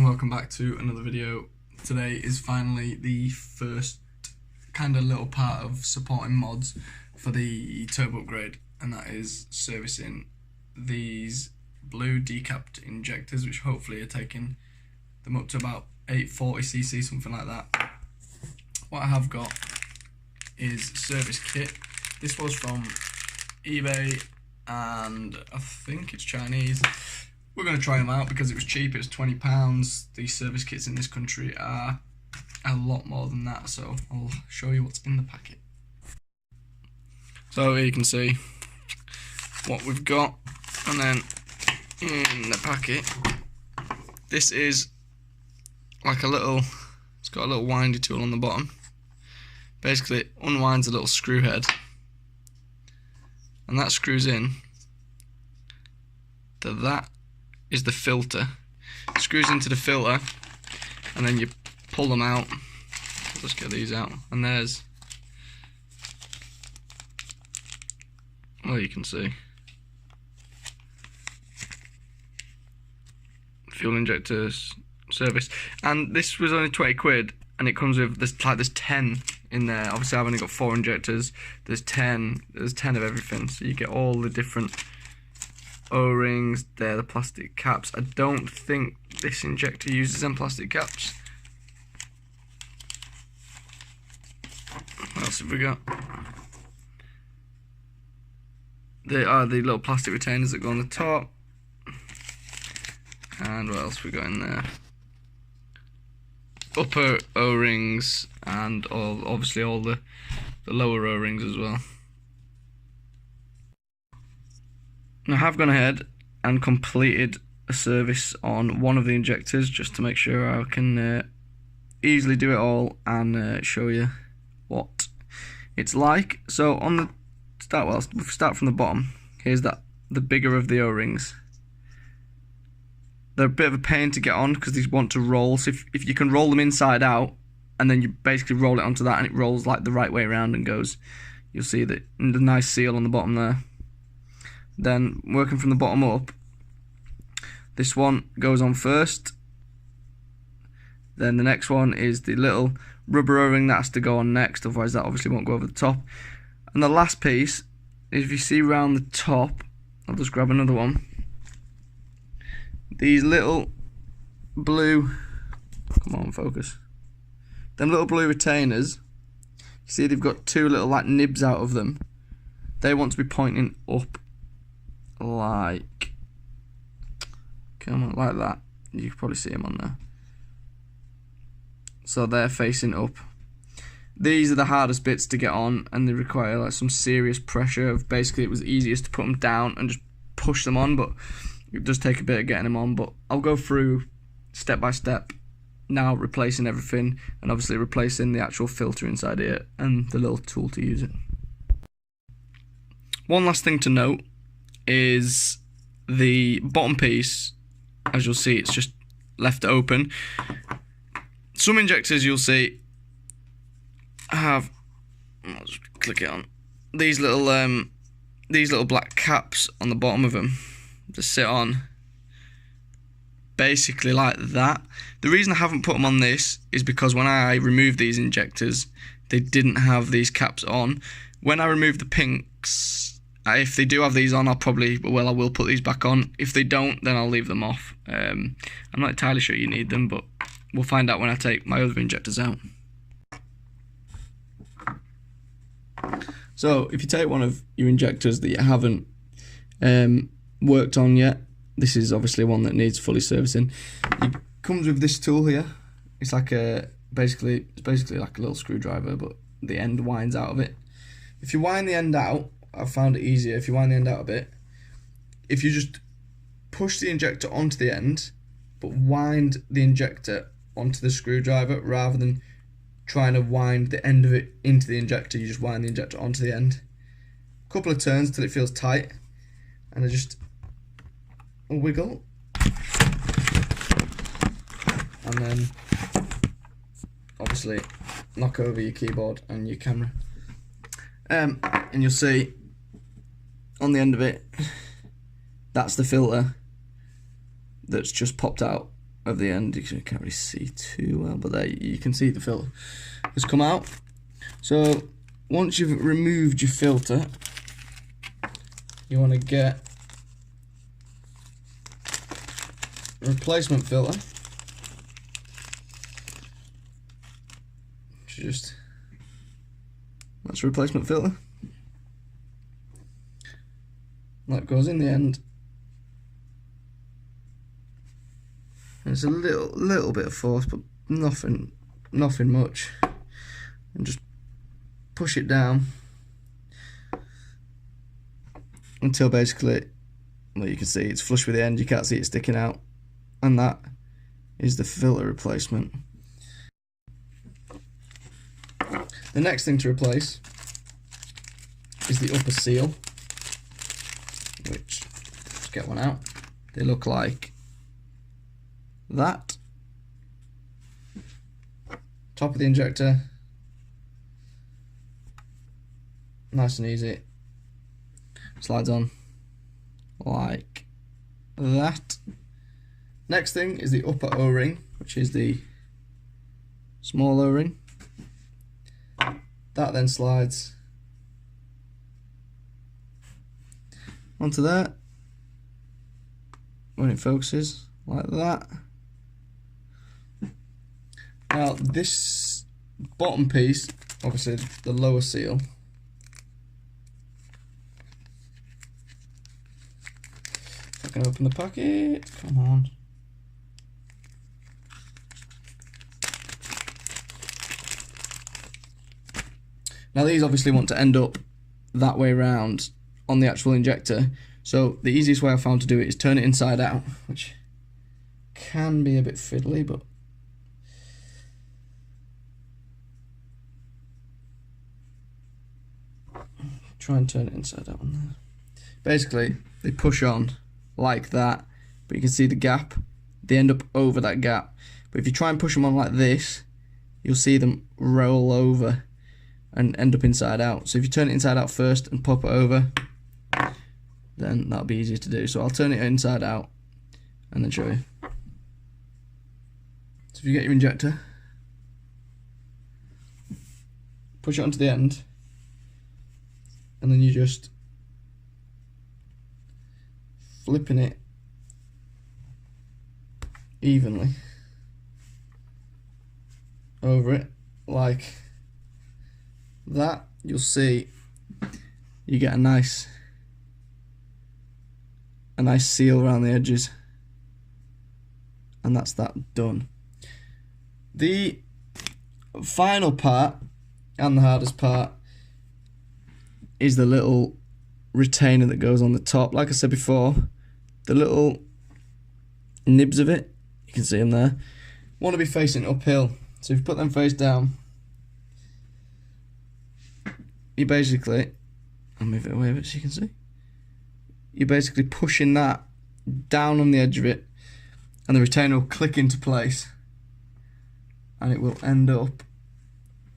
welcome back to another video. Today is finally the first kind of little part of supporting mods for the turbo upgrade, and that is servicing these blue decapped injectors, which hopefully are taking them up to about 840cc, something like that. What I have got is service kit. This was from eBay and I think it's Chinese. We're going to try them out because it was cheap. It was £20. The service kits in this country are a lot more than that, so I'll show you what's in the packet. So here you can see what we've got, and then in the packet, this is like a little, it's got a little windy tool on the bottom. Basically it unwinds a little screw head, and that screws in to that is the filter. It screws into the filter, and then you pull them out. Let's get these out, and there's, well, you can see fuel injectors service, and this was only 20 quid, and it comes with this, like, there's 10 in there. Obviously I've only got 4 injectors. There's 10 of everything, so you get all the different O-rings. They're the plastic caps. I don't think this injector uses them plastic caps. What else have we got? They are the little plastic retainers that go on the top. And what else we got in there? Upper O-rings and obviously all the lower O-rings as well. I have gone ahead and completed a service on one of the injectors just to make sure I can easily do it all and show you what it's like. So on the start from the bottom. Here's the bigger of the O-rings. They're a bit of a pain to get on because these want to roll. So if you can roll them inside out, and then you basically roll it onto that, and it rolls like the right way around and goes. You'll see that the nice seal on the bottom there. Then working from the bottom up, this one goes on first. Then the next one is the little rubber O-ring that has to go on next, otherwise that obviously won't go over the top. And the last piece, if you see around the top, I'll just grab another one. These little blue, come on, focus. Them little blue retainers, you see they've got two little like nibs out of them. They want to be pointing up. Like, come on, like that. You can probably see them on there. So they're facing up. These are the hardest bits to get on, and they require like some serious pressure. Of basically, it was easiest to put them down and just push them on, but it does take a bit of getting them on. But I'll go through step by step now, replacing everything, and obviously replacing the actual filter inside here and the little tool to use it. One last thing to note is the bottom piece. As you'll see, it's just left open. Some injectors you'll see have, I'll just click it on, these little black caps on the bottom of them to sit on, basically like that. The reason I haven't put them on this is because when I removed these injectors, they didn't have these caps on. When I remove the pinks, if they do have these on, I will put these back on. If they don't, then I'll leave them off. I'm not entirely sure you need them, but we'll find out when I take my other injectors out. So if you take one of your injectors that you haven't worked on yet, this is obviously one that needs fully servicing. It comes with this tool here. It's like basically like a little screwdriver, but the end winds out of it. If you wind the end out, I've found it easier. If you wind the end out a bit, if you just push the injector onto the end, but wind the injector onto the screwdriver rather than trying to wind the end of it into the injector, you just wind the injector onto the end. A couple of turns till it feels tight, and I just wiggle, and then obviously knock over your keyboard and your camera. And you'll see on the end of it, that's the filter that's just popped out of the end. You can't really see too well, but there you can see the filter has come out. So once you've removed your filter, you want to get a replacement filter. That's a replacement filter. That goes in the end. And it's a little bit of force, but nothing much. And just push it down until basically, well, you can see it's flush with the end. You can't see it sticking out, and that is the filter replacement. The next thing to replace is the upper seal, which, let's get one out. They look like that. Top of the injector, nice and easy, slides on like that. Next thing is the upper O-ring, which is the small O-ring. That then slides onto there when it focuses, like that. Now this bottom piece, obviously the lower seal, if I can open the packet, come on. Now these obviously want to end up that way round on the actual injector, so the easiest way I found to do it is turn it inside out, which can be a bit fiddly, but try and turn it inside out on there. Basically, they push on like that, but you can see the gap. They end up over that gap. But if you try and push them on like this, you'll see them roll over and end up inside out. So if you turn it inside out first and pop it over, then that'll be easier to do. So I'll turn it inside out and then show you. So if you get your injector, push it onto the end, and then you just flipping it evenly over it like that, you'll see you get a nice seal around the edges, and that's that done. The final part and the hardest part is the little retainer that goes on the top. Like I said before, the little nibs of it, you can see them there, want to be facing uphill. So if you put them face down, you basically, I'll move it away a bit so you can see, you're basically pushing that down on the edge of it, and the retainer will click into place, and it will end up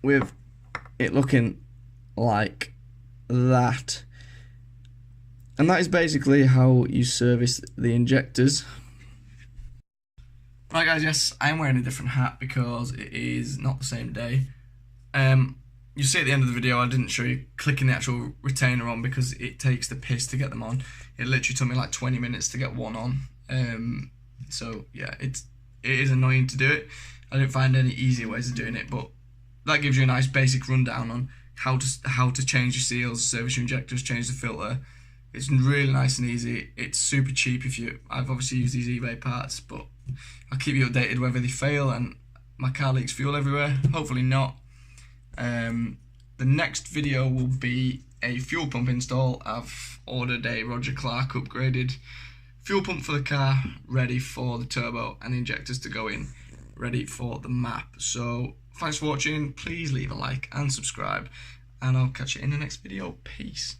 with it looking like that. And that is basically how you service the injectors. Right guys, yes, I am wearing a different hat because it is not the same day. You see at the end of the video I didn't show you clicking the actual retainer on because it takes the piss to get them on. It literally took me like 20 minutes to get one on. So yeah, it is annoying to do it. I didn't find any easier ways of doing it, but that gives you a nice basic rundown on how to change your seals, service your injectors, change the filter. It's really nice and easy. It's super cheap. I've obviously used these eBay parts, but I'll keep you updated whether they fail and my car leaks fuel everywhere. Hopefully not. The next video will be a fuel pump install. I've ordered a Roger Clark upgraded fuel pump for the car, ready for the turbo and the injectors to go in, ready for the map. So thanks for watching. Please leave a like and subscribe, and I'll catch you in the next video. Peace.